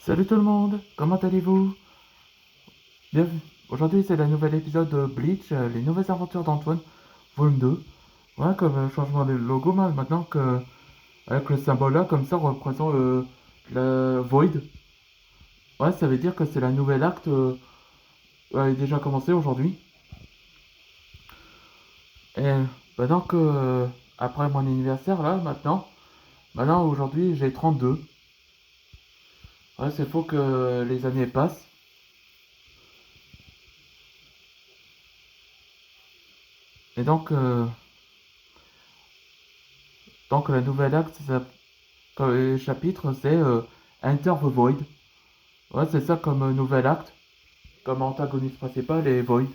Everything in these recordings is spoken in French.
Salut tout le monde, comment allez-vous? Bienvenue. Aujourd'hui c'est le nouvel épisode de Bleach, les nouvelles aventures d'Antoine, volume 2. Ouais, comme changement de logo, maintenant que avec le symbole là, comme ça représente le Void. Ouais, ça veut dire que c'est la nouvelle acte est déjà commencé aujourd'hui. Et maintenant que après mon anniversaire là, maintenant aujourd'hui j'ai 32. Ouais, c'est faux que les années passent. Et donc la nouvelle acte, comme chapitre, c'est Enter the Void. Ouais, c'est ça comme nouvel acte, comme antagoniste principal et Void.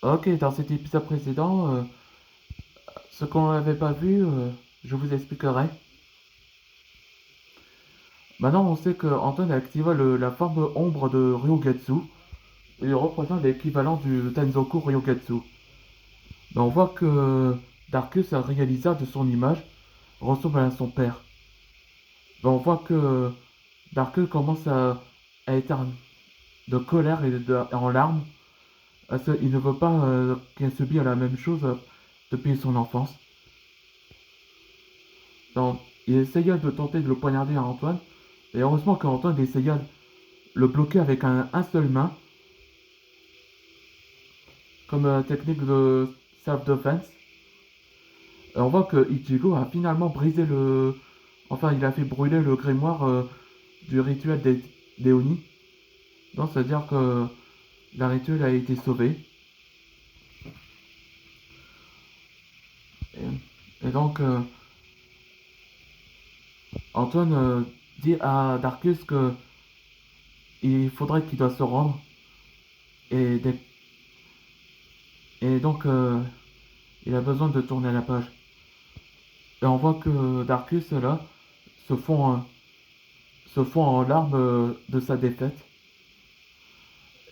Ok, dans cet épisode précédent, ce qu'on n'avait pas vu, je vous expliquerai. Maintenant, on sait que Anton a activé la forme ombre de Ryugetsu. Il représente l'équivalent du Tenzoku Ryugetsu. Mais on voit que Darkus, un réalisateur de son image, ressemble à son père. Mais on voit que Darkus commence à être de colère en larmes. Il ne veut pas qu'il subisse la même chose depuis son enfance. Donc, il essaya de tenter de le poignarder à Antoine. Et heureusement qu'Antoine essaya de le bloquer avec un seul main, comme technique de self-defense. Et on voit que Ichigo a finalement brisé le. Enfin, il a fait brûler le grimoire du rituel des Oni. Donc, c'est-à-dire que la rituel a été sauvée. Et donc, Antoine dit à Darkus que il faudrait qu'il doit se rendre. Et, et donc, il a besoin de tourner la page. Et on voit que Darkus, là, se fond, euh, se fond en larmes de sa défaite.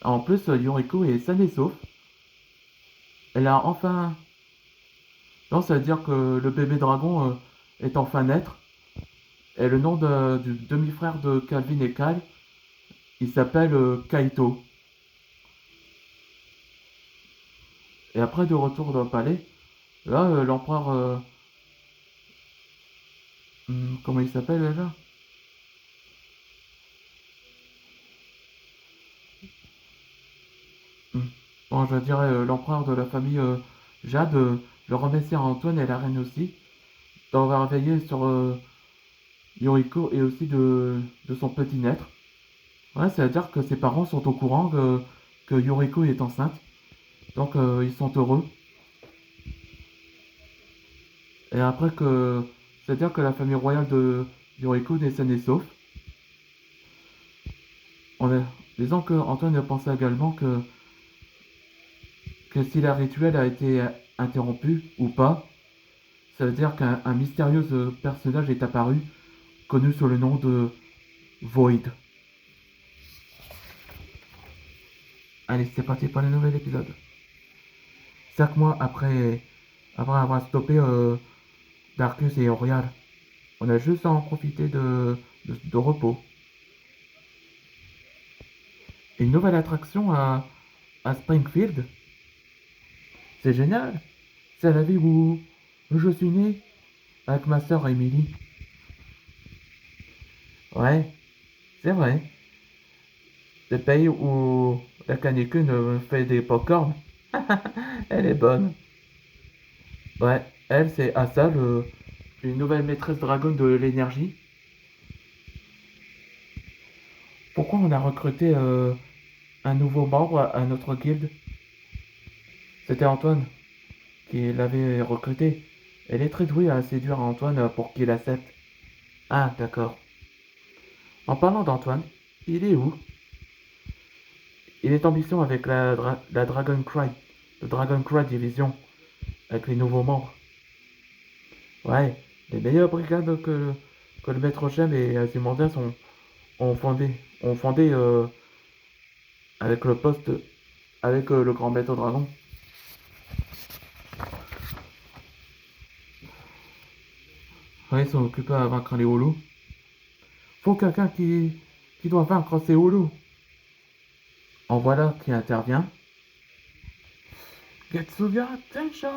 En plus, Yoriko est saine et sauf. Elle a enfin. Non, ça veut dire que le bébé dragon est enfin naître. Et le nom du demi-frère de Calvin et Kyle, il s'appelle Kaito. Et après, de retour dans le palais, là, l'empereur. Comment il s'appelle là? Hmm. Bon, je dirais l'empereur de la famille Jade le remercie à Antoine et la reine aussi d'avoir veillé sur Yoriko et aussi de son petit naître. Ouais, ça veut dire que ses parents sont au courant que Yoriko est enceinte. Donc ils sont heureux. Et après que. C'est-à-dire que la famille royale de Yoriko est saine et sauf. On est, disons que Antoine pensait également que si la rituel a été interrompu ou pas, ça veut dire qu'un mystérieux personnage est apparu, connu sous le nom de Void. Allez, c'est parti pour le nouvel épisode. 5 mois après avoir stoppé Darkus et Orial, on a juste à en profiter de repos. Une nouvelle attraction à Springfield. C'est génial. C'est la ville où je suis né avec ma sœur Emily. Ouais, c'est vrai. Le pays où la canicule me fait des popcorn. Elle est bonne. Ouais, elle, c'est Asa, une nouvelle maîtresse dragon de l'énergie. Pourquoi on a recruté un nouveau membre à notre guilde? C'était Antoine qui l'avait recruté. Elle est très douée à séduire Antoine pour qu'il accepte. Ah, d'accord. En parlant d'Antoine, il est où? Il est en mission avec la Dragon Cry, le Dragon Cry Division, avec les nouveaux membres. Ouais, les meilleures brigades que le Maître Chem et Azimandias ont fondé, ont fondé avec le poste, avec le Grand Maître Dragon. Ouais, ils sont occupés à vaincre les Houlous. Faut quelqu'un qui doit vaincre ces holos. En voilà qui intervient. Getsuga Tensho!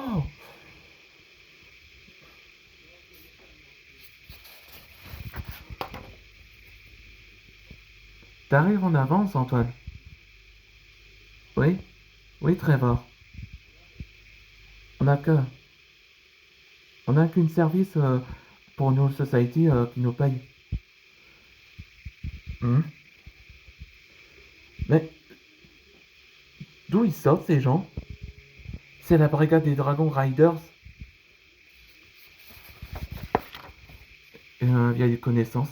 T'arrives en avance, Antoine. Oui, oui, Trevor. On a que, on a qu'une service pour New Society qui nous paye. Hmm. Mais d'où ils sortent ces gens? C'est la brigade des Dragon Riders. Une vieille connaissance.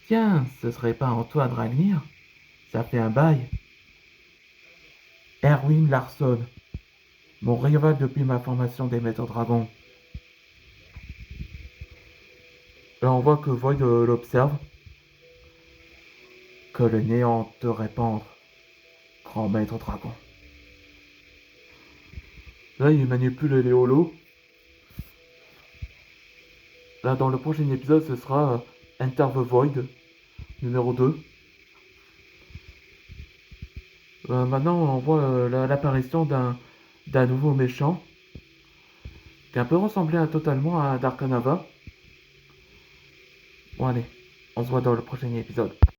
Tiens, ce serait pas Antoine Ragnir? Ça fait un bail. Erwin Larson, mon rival depuis ma formation des Maîtres Dragons. Là, on voit que Void l'observe. Que le néant te répandre, grand Maître Dragon. Là, il manipule les holos. Là, dans le prochain épisode, ce sera Enter the Void, numéro 2. Maintenant, on voit l'apparition d'un nouveau méchant qui a un peu ressemblé totalement à Darkanava. Bon, allez, on se voit dans le prochain épisode.